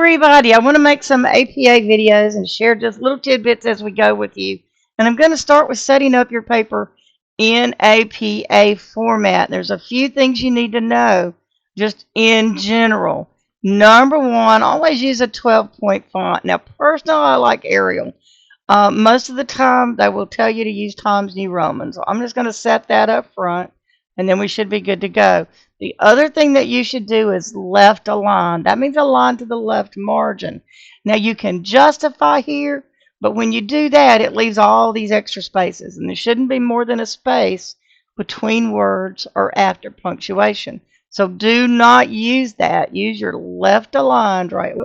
everybody. I want to make some APA videos and share just little tidbits as we go with you. And I'm going to start with setting up your paper in APA format. There's a few things you need to know just in general. Number one, always use a 12-point font. Now, personally, I like Arial. Most of the time, they will tell you to use Times New Roman. So I'm just going to set that up front, and then we should be good to go. The other thing that you should do is left align. That means align to the left margin. Now, you can justify here, but when you do that, it leaves all these extra spaces, and there shouldn't be more than a space between words or after punctuation. So do not use that. Use your left aligned, right?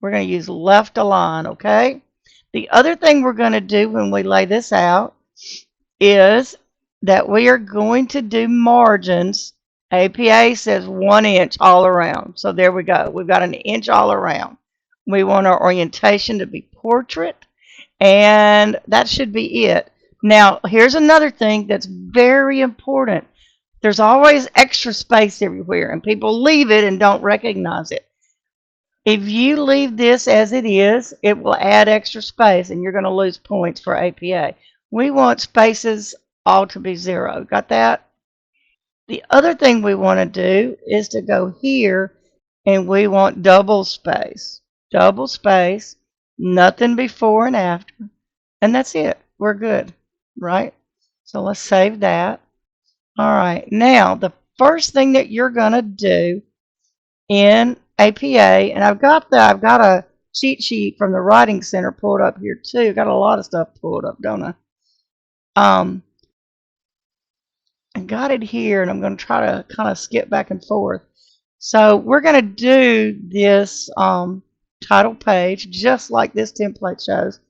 We're going to use left align, okay? The other thing we're going to do when we lay this out is that we are going to do margins. APA says 1 inch all around. So there we go. We've got an inch all around. We want our orientation to be portrait, and that should be it. Now, here's another thing that's very important. There's always extra space everywhere, and people leave it and don't recognize it. If you leave this as it is, it will add extra space and you're going to lose points for APA. We want spaces all to be 0. Got that? The other thing we want to do is to go here and we want double space. Double space, nothing before and after. And that's it. We're good, right? So let's save that. All right. Now, the first thing that you're going to do in APA, and I've got a cheat sheet from the Writing Center pulled up here too. Got a lot of stuff pulled up, don't I? I got it here, and I'm going to try to kind of skip back and forth. So we're going to do this title page just like this template shows.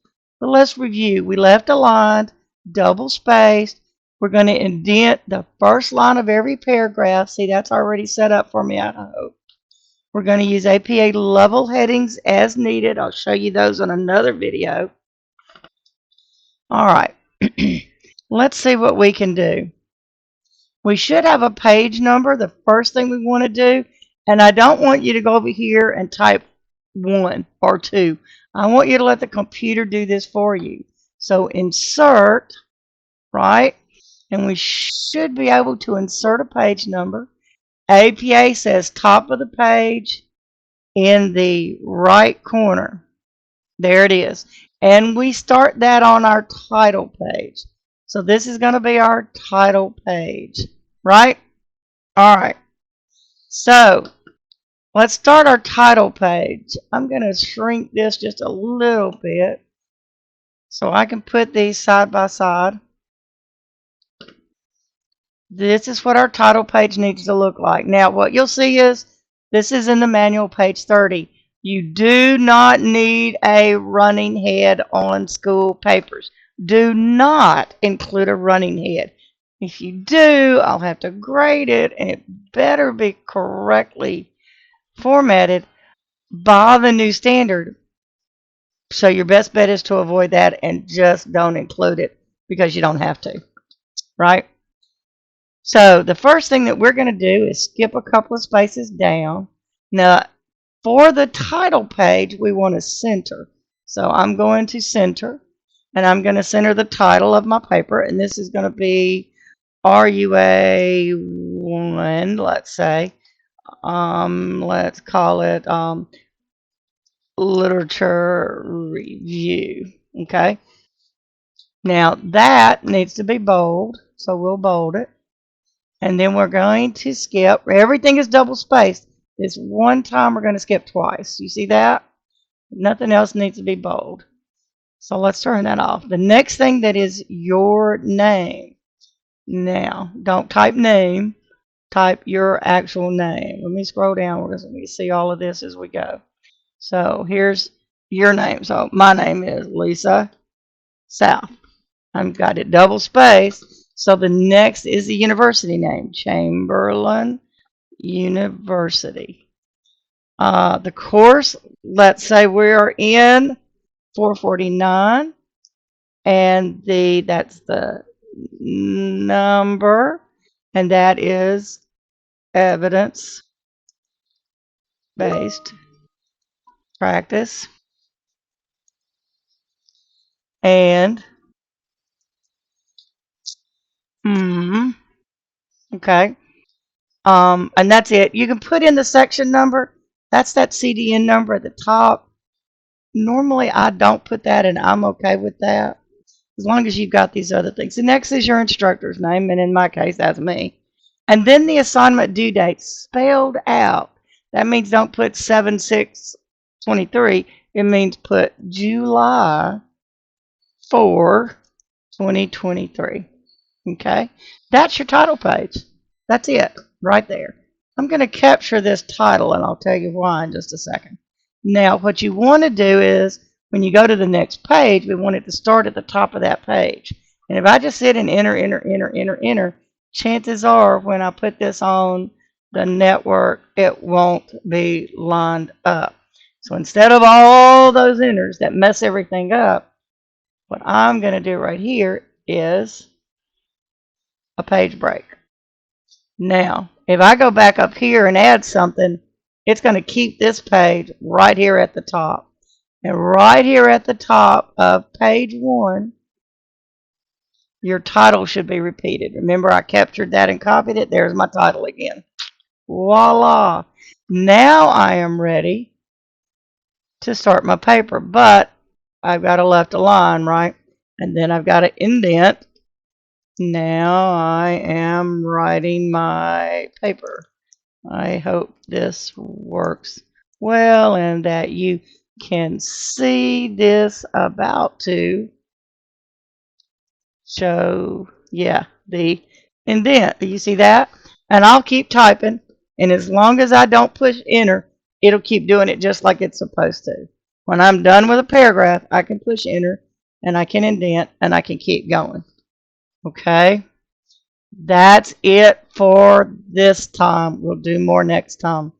But let's review. We left aligned, double spaced. We're going to indent the first line of every paragraph. See, that's already set up for me, I hope. We're going to use APA level headings as needed. I'll show you those on another video. All right. Let's see what we can do. We should have a page number, the first thing we want to do. And I don't want you to go over here and type 1 or 2. I want you to let the computer do this for you. So insert, right? And we should be able to insert a page number. APA says top of the page in the right corner. There it is. And we start that on our title page. So this is going to be our title page, right? All right. So let's start our title page. I'm going to shrink this just a little bit so I can put these side by side. This is what our title page needs to look like. Now, what you'll see is this is in the manual, page 30. You do not need a running head on school papers. Do not include a running head. If you do, I'll have to grade it, and it better be correctly formatted by the new standard. So your best bet is to avoid that and just don't include it because you don't have to, right? So the first thing that we're going to do is skip a couple of spaces down. Now, for the title page, we want to center. So I'm going to center, and I'm going to center the title of my paper, and this is going to be RUA 1, let's say. Let's call it literature review. Okay. Now that needs to be bold, so we'll bold it. And then we're going to skip. Everything is double spaced. This one time we're going to skip twice. You see that? Nothing else needs to be bold. So let's turn that off. The next thing that is your name. Now, don't type name. Type your actual name. Let me scroll down because we see all of this as we go. So here's your name. So my name is Lisa South. I've got it double spaced. So the next is the university name, Chamberlain University. The course, let's say we are in 449, and that's the number, and that is evidence-based practice, and okay. And that's it. You can put in the section number. That's that CDN number at the top. Normally, I don't put that, and I'm okay with that as long as you've got these other things. The next is your instructor's name, and in my case, that's me. And then the assignment due date spelled out. That means don't put 7/6/23. It means put July 4, 2023. Okay? That's your title page. That's it right there. I'm going to capture this title, and I'll tell you why in just a second. Now, what you want to do is when you go to the next page, we want it to start at the top of that page. And if I just sit and enter, chances are when I put this on the network, it won't be lined up. So instead of all those enters that mess everything up, what I'm going to do right here is a page break. Now, if I go back up here and add something, it's going to keep this page right here at the top. And right here at the top of page 1, your title should be repeated. Remember, I captured that and copied it. There's my title again. Voila. Now I am ready to start my paper, but I've got to left align, right? And then I've got to indent. Now I am writing my paper. I hope this works well and that you can see this about to show, yeah, the indent. Do you see that? And I'll keep typing, and as long as I don't push enter, it'll keep doing it just like it's supposed to. When I'm done with a paragraph, I can push enter, and I can indent, and I can keep going. Okay? That's it for this time. We'll do more next time.